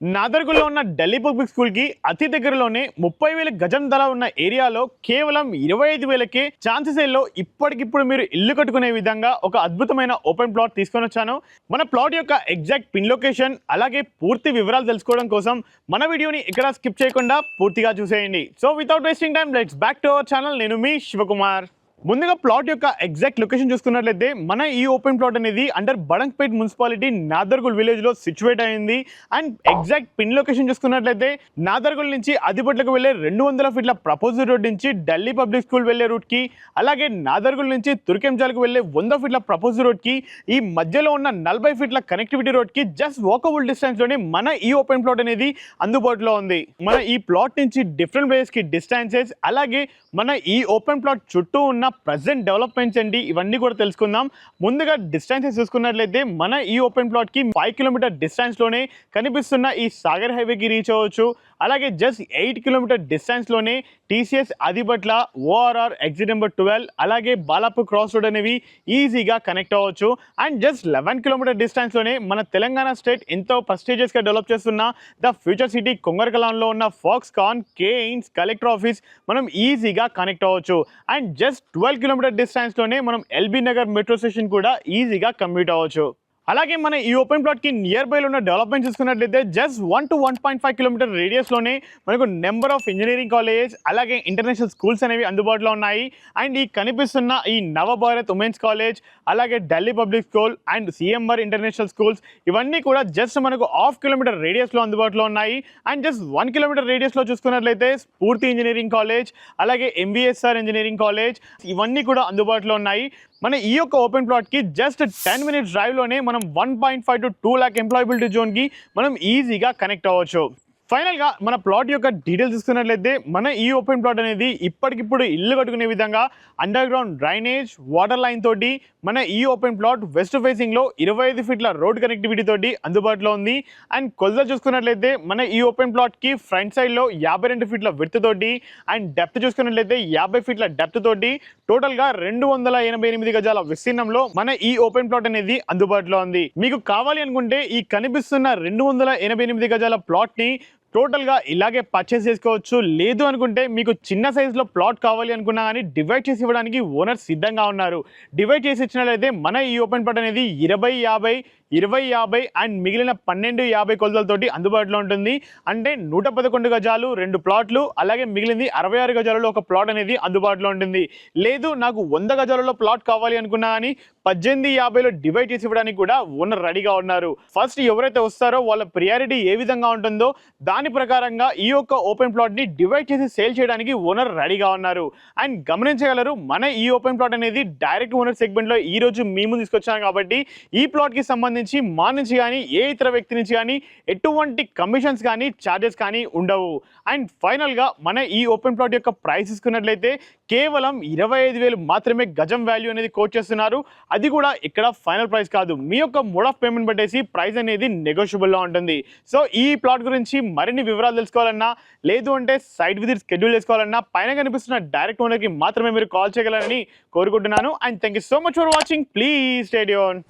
నాదర్గుల్లో ఉన్న Delhi public school కి అతి దగ్గరలోనే 30,000 గజం ధర ఉన్న ఏరియాలో కేవలం 25,000కే ఛాన్సెస్లో ఇప్పటికిప్పుడు మీరు ఇల్లు కట్టుకునే విధంగా ఒక అద్భుతమైన ఓపెన్ ప్లాట్ తీసుకొని వచ్చాను. మన ప్లాట్ యొక్క ఎగ్జాక్ట్ పిన్ లొకేషన్ అలాగే పూర్తి వివరాలు తెలుసుకోవడం కోసం మన వీడియోని ఇక్కడ స్కిప్ చేయకుండా పూర్తిగా చూసేయండి. So without wasting time let's back to our channel. నేను మీ శివకుమార్. ముందుగా ప్లాట్ యొక్క ఎగ్జాక్ట్ లొకేషన్ చూసుకున్నట్లయితే మన ఈ ఓపెన్ ప్లాట్ అనేది under Badangpet municipality Nadargul village లో సిచ్యువేట్ అయింది. అండ్ ఎగ్జాక్ట్ పిన్ లొకేషన్ చూసుకున్నట్లయితే నాదర్గుల్ నుంచి ఆదిపట్లకు వెళ్లే 200 ఫీట్ల ప్రపోజల్ రోడ్ నుంచి ఢిల్లీ పబ్లిక్ స్కూల్ వెళ్లే రూట్ కి, అలాగే నాదర్గుల్ నుంచి తుర్కెంజాలకు వెళ్లే 100 ఫీట్ల ప్రపోజల్ రోడ్ కి, ఈ మధ్యలో ఉన్న 40 ఫీట్ల కనెక్టివిటీ రోడ్ కి జస్ట్ వాకబుల్ డిస్టెన్స్ లోనే మన ఈ ఓపెన్ ప్లాట్ అనేది అందుబాటులో ఉంది. మన ఈ ప్లాట్ నుంచి డిఫరెంట్ ప్లేసెస్ కి డిస్టెన్సెస్, అలాగే మన ఈ ఓపెన్ ప్లాట్ చుట్టూ ఉన్న ప్రజెంట్ డెవలప్మెంట్స్ ఏంటి ఇవన్నీ కూడా తెలుసుకుందాం. ముందుగా డిస్టెన్సెస్ చూసుకున్నట్లయితే మన ఈ ఓపెన్ ప్లాట్ కి 5 కిలోమీటర్ డిస్టెన్స్ లోనే కనిపిస్తున్న ఈ సాగర్ హైవేకి రీచ్ అవ్వచ్చు. అలాగే జస్ట్ 8 కిలోమీటర్ డిస్టెన్స్ లోనే TCS Adibatla, ORR exit number 12, అలాగే బాలాపూర్ క్రాస్ రోడ్ అనేవి ఈజీగా కనెక్ట్ అవ్వచ్చు. అండ్ జస్ట్ 11 కిలోమీటర్ డిస్టెన్స్ లోనే మన తెలంగాణ స్టేట్ ఎంతో ప్రెస్టీజియస్ గా డెవలప్ చేస్తున్న ద ఫ్యూచర్ సిటీ కొంగరకలాన్లో ఉన్న ఫాక్స్కాన్, కేయిన్స్, కలెక్టర్ ఆఫీస్ మనం ఈజీగా కనెక్ట్ అవ్వచ్చు. అండ్ జస్ట్ 12 కిలోమీటర్ డిస్టెన్స్ లోనే మనం ఎల్బీ నగర్ మెట్రో స్టేషన్ కూడా ఈజీగా కమ్యూట్ అవ్వచ్చు. అలాగే మన ఈ ఓపెన్ ప్లాట్ కి నియర్ బై ఉన్న డెవలప్మెంట్ చూసుకున్నట్లయితే జస్ట్ 1 to 1.5 కిలోమీటర్ రేడియస్ లోనే మనకు నెంబర్ ఆఫ్ ఇంజనీరింగ్ కాలేజ్, అలాగే ఇంటర్నేషనల్ స్కూల్స్ అనేవి అందుబాటులో ఉన్నాయి. అండ్ ఈ కనిపిస్తున్న ఈ నవభారత్ ఉమెన్స్ కాలేజ్, అలాగే Delhi public school and CMR international schools ఇవన్నీ కూడా జస్ట్ మనకు 1/2 కిలోమీటర్ రేడియస్ లో అందుబాటులో ఉన్నాయి. అండ్ జస్ట్ 1 కిలోమీటర్ రేడియస్ లో చూసుకున్నట్లయితే స్ఫూర్తి ఇంజనీరింగ్ కాలేజ్, అలాగే ఎంబీఎస్ఆర్ ఇంజనీరింగ్ కాలేజ్ ఇవన్నీ కూడా అందుబాటులో ఉన్నాయి. మన ఈ యొక్క ఓపెన్ ప్లాట్ కి జస్ట్ 10 మినిట్స్ డ్రైవ్ లోనే మనం 1.5 to 2 lakh ఎంప్లాయబిలిటీ జోన్ కి మనం ఈజీగా కనెక్ట్ అవ్వచ్చు. ఫైనల్ గా మన ప్లాట్ యొక్క డీటెయిల్స్ చూసుకున్నట్లయితే మన ఈ ఓపెన్ ప్లాట్ అనేది ఇప్పటికిప్పుడు ఇల్లు కట్టుకునే విధంగా under ground drainage, water line తోటి మన ఈ ఓపెన్ ప్లాట్ వెస్ట్ ఫేసింగ్ లో 25 ఫీట్ల రోడ్ కనెక్టివిటీ తోటి అందుబాటులో ఉంది. అండ్ కొలతలు చూసుకున్నట్లయితే మన ఈ ఓపెన్ ప్లాట్ కి ఫ్రంట్ సైడ్ లో 52 ఫీట్ల విడ్త్ తోటి, అండ్ డెప్త్ చూసుకున్నట్లయితే 50 ఫీట్ల డెప్త్ తోటి టోటల్ గా 288 గజాల విస్తీర్ణంలో మన ఈ ఓపెన్ ప్లాట్ అనేది అందుబాటులో ఉంది. మీకు కావాలి అనుకుంటే ఈ కనిపిస్తున్న 288 గజాల ప్లాట్ ని టోటల్ గా ఇలాగే పర్చేస్ చేసుకోవచ్చు. లేదు అనుకుంటే మీకు చిన్న సైజులో ప్లాట్ కావాలి అనుకున్నా కానీ డివైడ్ చేసి ఇవ్వడానికి ఓనర్ సిద్ధంగా ఉన్నారు. డివైడ్ చేసి ఇచ్చినట్లయితే మన ఈ ఓపెన్ ప్లాట్ అనేది 20-50, 20-50 అండ్ మిగిలిన 12-50 కొలతలతోటి అందుబాటులో ఉంటుంది. అంటే 111 గజాలు 2 ప్లాట్లు, అలాగే మిగిలింది 66 గజాలలో ఒక ప్లాట్ అనేది అందుబాటులో ఉంటుంది. లేదు నాకు 100 గజాలలో ప్లాట్ కావాలి అనుకున్నా కానీ 18-50లో డివైడ్ చేసి ఇవ్వడానికి కూడా ఓనర్ రెడీగా ఉన్నారు. ఫస్ట్ ఎవరైతే వస్తారో వాళ్ళ ప్రియారిటీ ఏ విధంగా ఉంటుందో దాని ప్రకారంగా ఈ యొక్క ఓపెన్ ప్లాట్ ని డివైడ్ చేసి సేల్ చేయడానికి ఓనర్ రెడీగా ఉన్నారు. అండ్ గమనించగలరు మన ఈ ఓపెన్ ప్లాట్ అనేది డైరెక్ట్ ఓనర్ సెగ్మెంట్ లో ఈ రోజు మేము తీసుకొచ్చాం కాబట్టి ఈ ప్లాట్ కి సంబంధించి మా నుంచి కానీ ఏ ఇతర వ్యక్తి నుంచి కానీ ఎటువంటి కమిషన్స్ కానీ చార్జెస్ కానీ ఉండవు. అండ్ ఫైనల్ గా మన ఈ ఓపెన్ ప్లాట్ యొక్క ప్రైస్ తీసుకున్నట్లయితే కేవలం 25,000 మాత్రమే గజం వాల్యూ అనేది కోట్ చేస్తున్నారు. అది కూడా ఇక్కడ ఫైనల్ ప్రైస్ కాదు, మీ యొక్క మోడ్ ఆఫ్ పేమెంట్ బట్టేసి ప్రైస్ అనేది నెగోషియబుల్ లో ఉంటుంది. సో ఈ ప్లాట్ గురించి మరిన్ని వివరాలు తెలుసుకోవాలన్నా, లేదు అంటే సైట్ విజిట్ షెడ్యూల్ చేసుకోవాలన్నా పైన కనిపిస్తున్న డైరెక్ట్ ఓనర్ కి మాత్రమే మీరు కాల్ చేయగలరని కోరుకుంటున్నాను. And thank you so much for watching. Please stay tuned.